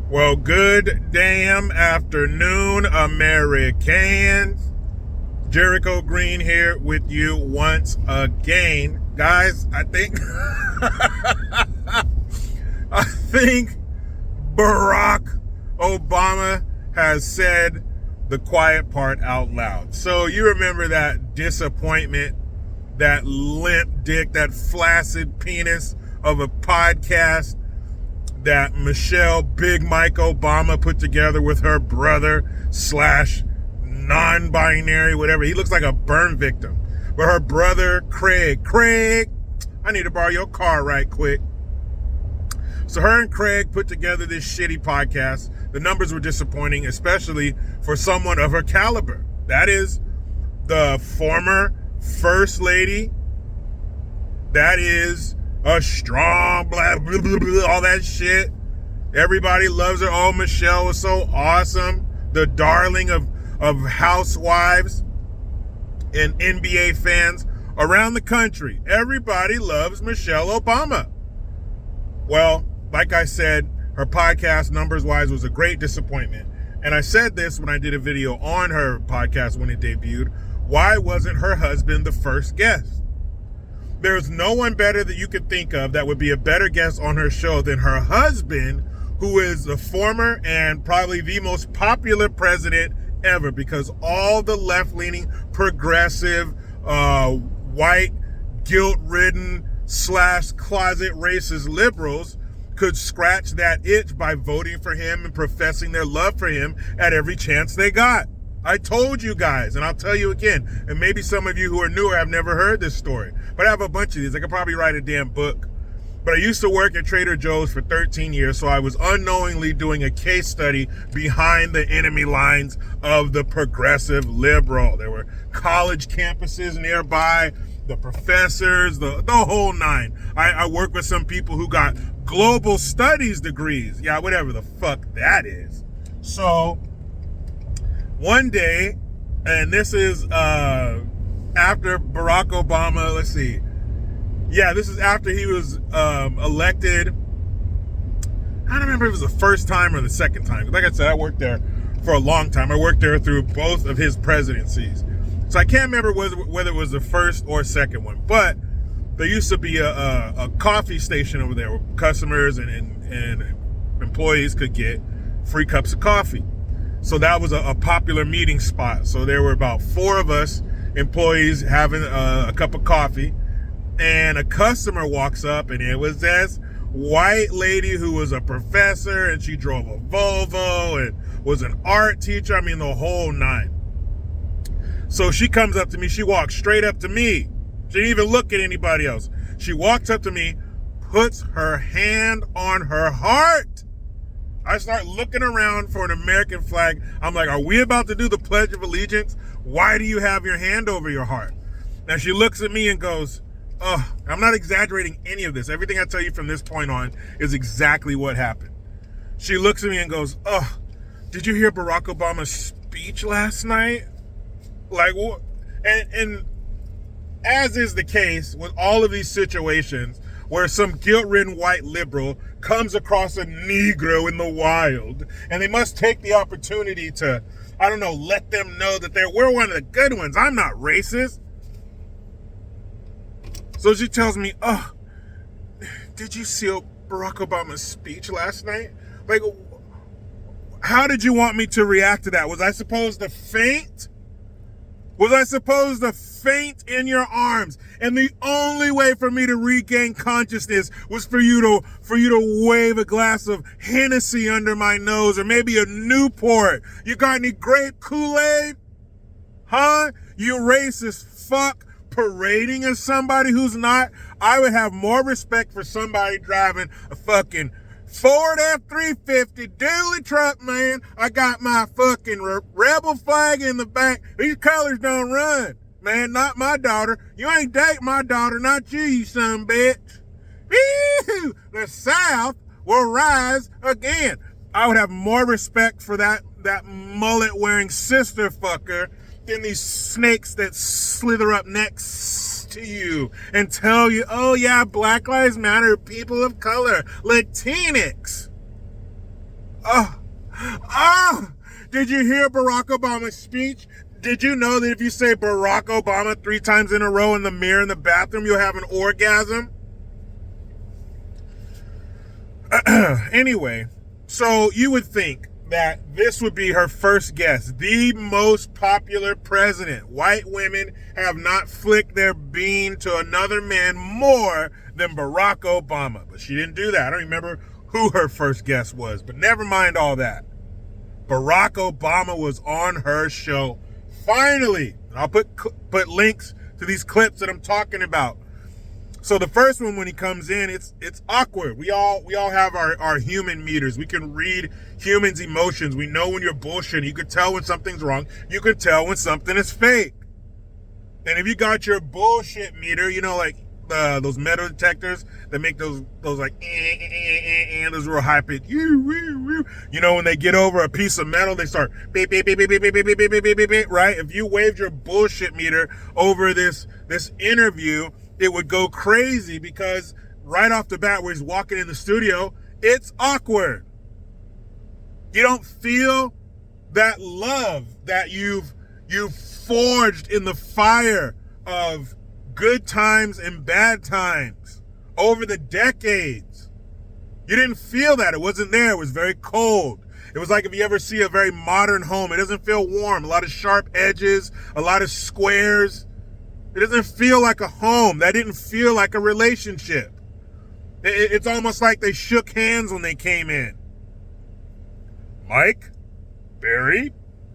Well, good damn afternoon, Americans. Jericho Green here with you once again. Guys, I think I think Barack Obama has said the quiet part out loud. So you remember that disappointment, that limp dick, that flaccid penis of a podcast that Michelle Big Mike Obama put together with her brother slash non-binary, whatever. He looks like a burn victim. But her brother, Craig, I need to borrow your car right quick. So her and Craig put together this shitty podcast. The numbers were disappointing, especially for someone of her caliber. That is the former First Lady. That is a strong black, blah, blah, blah, all that shit. Everybody loves her. Oh, Michelle was so awesome. The darling of housewives and NBA fans around the country. Everybody loves Michelle Obama. Well, like I said, her podcast, numbers-wise, was a great disappointment. And I said this when I did a video on her podcast when it debuted. Why wasn't her husband the first guest? There's no one better that you could think of that would be a better guest on her show than her husband, who is the former and probably the most popular president ever, because all the left-leaning, progressive, white, guilt-ridden / closet racist liberals could scratch that itch by voting for him and professing their love for him at every chance they got. I told you guys, and I'll tell you again, and maybe some of you who are newer have never heard this story, but I have a bunch of these. I could probably write a damn book. But I used to work at Trader Joe's for 13 years, so I was unknowingly doing a case study behind the enemy lines of the progressive liberal. There were college campuses nearby, the professors, the whole nine. I work with some people who got global studies degrees. Yeah, whatever the fuck that is. So one day, and this is after Barack Obama, let's see. Yeah, this is after he was elected. I don't remember if it was the first time or the second time. Like I said, I worked there for a long time. I worked there through both of his presidencies. So I can't remember whether it was the first or second one. But there used to be a coffee station over there where customers and employees could get free cups of coffee. So that was a popular meeting spot. So there were about 4 of us employees having a cup of coffee. And a customer walks up, and it was this white lady who was a professor, and she drove a Volvo and was an art teacher. I mean, the whole nine. So she comes up to me. She walks straight up to me. She didn't even look at anybody else. She walks up to me, puts her hand on her heart. I start looking around for an American flag. I'm like, are we about to do the Pledge of Allegiance? Why do you have your hand over your heart? Now she looks at me and goes, oh, I'm not exaggerating any of this. Everything I tell you from this point on is exactly what happened. She looks at me and goes, oh, did you hear Barack Obama's speech last night? Like, what? And as is the case with all of these situations where some guilt-ridden white liberal comes across a Negro in the wild, and they must take the opportunity to, I don't know, let them know that we're one of the good ones. I'm not racist. So she tells me, oh, did you see Barack Obama's speech last night? Like, how did you want me to react to that? Was I supposed to faint? Was I supposed to faint in your arms? And the only way for me to regain consciousness was for you to wave a glass of Hennessy under my nose, or maybe a Newport. You got any grape Kool-Aid? Huh? You racist fuck. Parading as somebody who's not. I would have more respect for somebody driving a fucking Ford F-350 dually truck, man. I got my fucking rebel flag in the back. These colors don't run, man. Not my daughter. You ain't dating my daughter, not you son of a bitch. Woo! The South will rise again. I would have more respect for that mullet-wearing sister fucker than these snakes that slither up next to you and tell you, oh yeah, Black Lives Matter, people of color, Latinx. Did you hear Barack Obama's speech? Did you know that if you say Barack Obama 3 times in a row in the mirror in the bathroom, you'll have an orgasm? Anyway, so you would think that this would be her first guest, the most popular president. White women have not flicked their bean to another man more than Barack Obama. But she didn't do that. I don't remember who her first guest was, but never mind all that. Barack Obama was on her show. Finally, and I'll put links to these clips that I'm talking about. So the first one, when he comes in, it's awkward. We all have our human meters. We can read humans' emotions. We know when you're bullshitting. You can tell when something's wrong. You can tell when something is fake. And if you got your bullshit meter, you know, like those metal detectors that make those like those real high pitch. You know, when they get over a piece of metal, they start beep beep beep beep beep beep beep beep beep beep beep beep. Right? If you waved your bullshit meter over this interview, it would go crazy because right off the bat, where he's walking in the studio, it's awkward. You don't feel that love that you've forged in the fire of good times and bad times over the decades. You didn't feel that. It wasn't there. It was very cold. It was like if you ever see a very modern home, it doesn't feel warm. A lot of sharp edges, a lot of squares. It doesn't feel like a home. That didn't feel like a relationship. It's almost like they shook hands when they came in. Mike, Barry,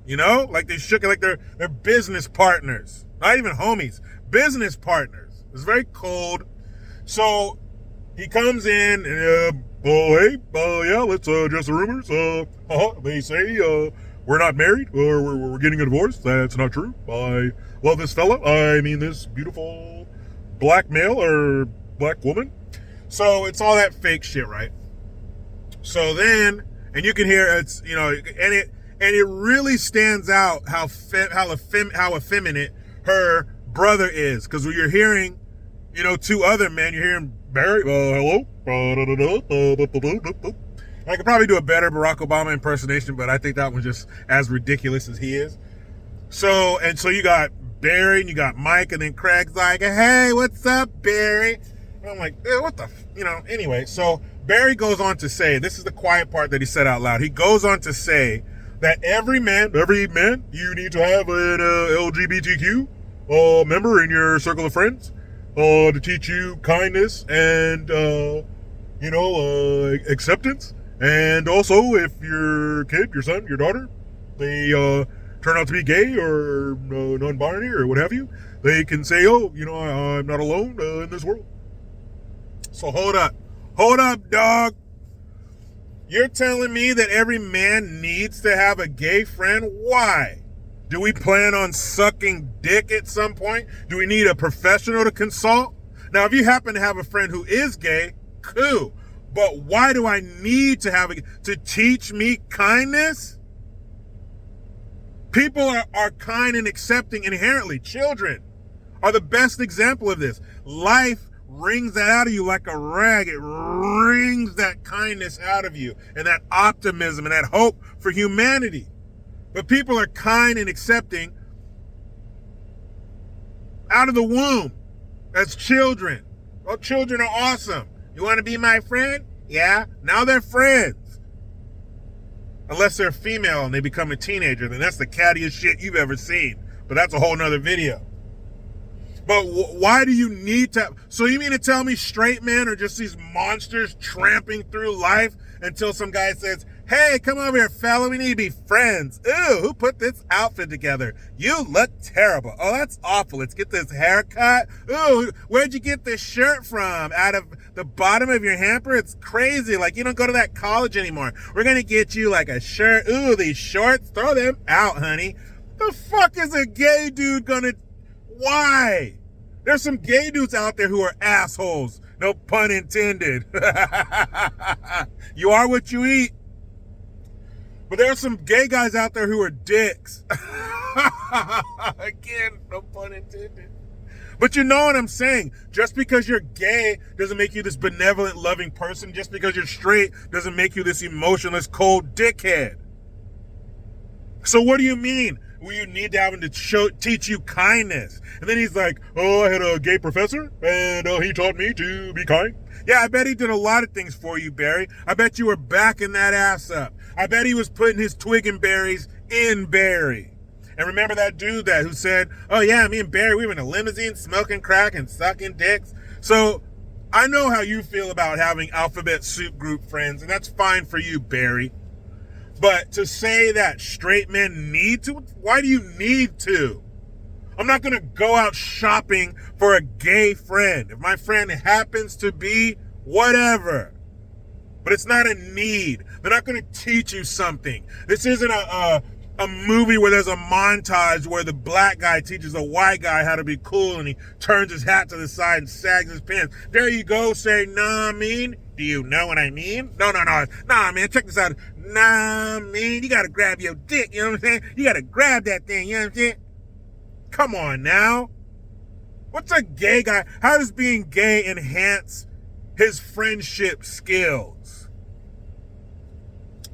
you know, like they shook it like they're business partners. Not even homies, business partners. It's very cold. So he comes in and, yeah, let's address the rumors. They say we're not married or we're getting a divorce. That's not true. I love this fella. I mean, this beautiful black male or black woman. So it's all that fake shit, right? So then, and you can hear it's, you know, and it really stands out how effeminate her brother is, because when you're hearing, you know, 2 other men, you're hearing Barry, hello. I could probably do a better Barack Obama impersonation, but I think that one's just as ridiculous as he is. So you got Barry and you got Mike, and then Craig's like, hey, what's up, Barry? And I'm like, what the, you know, anyway. So Barry goes on to say, this is the quiet part that he said out loud. He goes on to say that every man, you need to have an LGBTQ member in your circle of friends to teach you kindness and, acceptance. And also, if your kid, your son, your daughter, they turn out to be gay or non-binary or what have you, they can say, oh, you know, I'm not alone in this world. So hold up, dog. You're telling me that every man needs to have a gay friend? Why? Do we plan on sucking dick at some point? Do we need a professional to consult? Now, if you happen to have a friend who is gay, cool. But why do I need to to teach me kindness? People are kind and accepting inherently. Children are the best example of this. Life wrings that out of you like a rag. It wrings that kindness out of you and that optimism and that hope for humanity. But people are kind and accepting out of the womb as children. Oh, children are awesome. You want to be my friend? Yeah. Now they're friends. Unless they're female and they become a teenager, then that's the cattiest shit you've ever seen. But that's a whole nother video. But why do you need to? So you mean to tell me straight men are just these monsters tramping through life until some guy says, hey, come over here, fella, we need to be friends. Ooh, who put this outfit together? You look terrible. Oh, that's awful. Let's get this haircut. Ooh, where'd you get this shirt from? Out of the bottom of your hamper? It's crazy. Like, you don't go to that college anymore. We're going to get you like a shirt. Ooh, these shorts, throw them out, honey. The fuck is a gay dude gonna... Why? There's some gay dudes out there who are assholes. No pun intended. You are what you eat. But there are some gay guys out there who are dicks. Again, no pun intended. But you know what I'm saying? Just because you're gay doesn't make you this benevolent, loving person. Just because you're straight doesn't make you this emotionless, cold dickhead. So what do you mean? Well, you need to have him to teach you kindness. And then he's like, oh, I had a gay professor, and he taught me to be kind. Yeah, I bet he did a lot of things for you, Barry. I bet you were backing that ass up. I bet he was putting his twig and berries in Barry. And remember that dude who said, oh yeah, me and Barry, we were in a limousine smoking crack and sucking dicks. So I know how you feel about having alphabet soup group friends, and that's fine for you, Barry. But to say that straight men need to, why do you need to? I'm not going to go out shopping for a gay friend. If my friend happens to be whatever. But it's not a need. They're not going to teach you something. This isn't a movie where there's a montage where the black guy teaches a white guy how to be cool and he turns his hat to the side and sags his pants. There you go, say, nah, I mean. Do you know what I mean? No. Nah, man, check this out. Nah, I mean, you got to grab your dick, you know what I'm saying? You got to grab that thing, you know what I'm saying? Come on now. What's a gay guy? How does being gay enhance his friendship skills?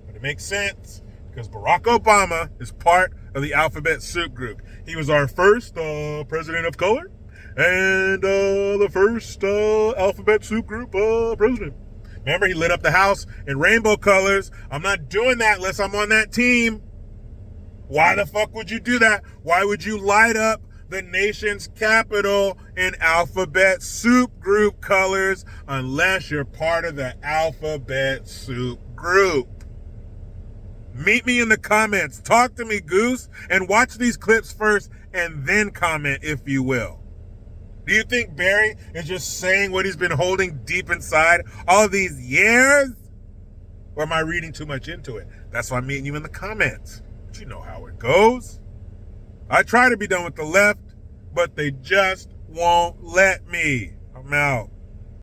But it makes sense because Barack Obama is part of the alphabet soup group. He was our first president of color and the first alphabet soup group president. Remember, he lit up the house in rainbow colors. I'm not doing that unless I'm on that team. Why the fuck would you do that? Why would you light up the nation's capital in alphabet soup group colors unless you're part of the alphabet soup group? Meet me in the comments. Talk to me, Goose, and watch these clips first and then comment, if you will. Do you think Barry is just saying what he's been holding deep inside all these years? Or am I reading too much into it? That's why I'm meeting you in the comments. But you know how it goes. I try to be done with the left, but they just won't let me. I'm out.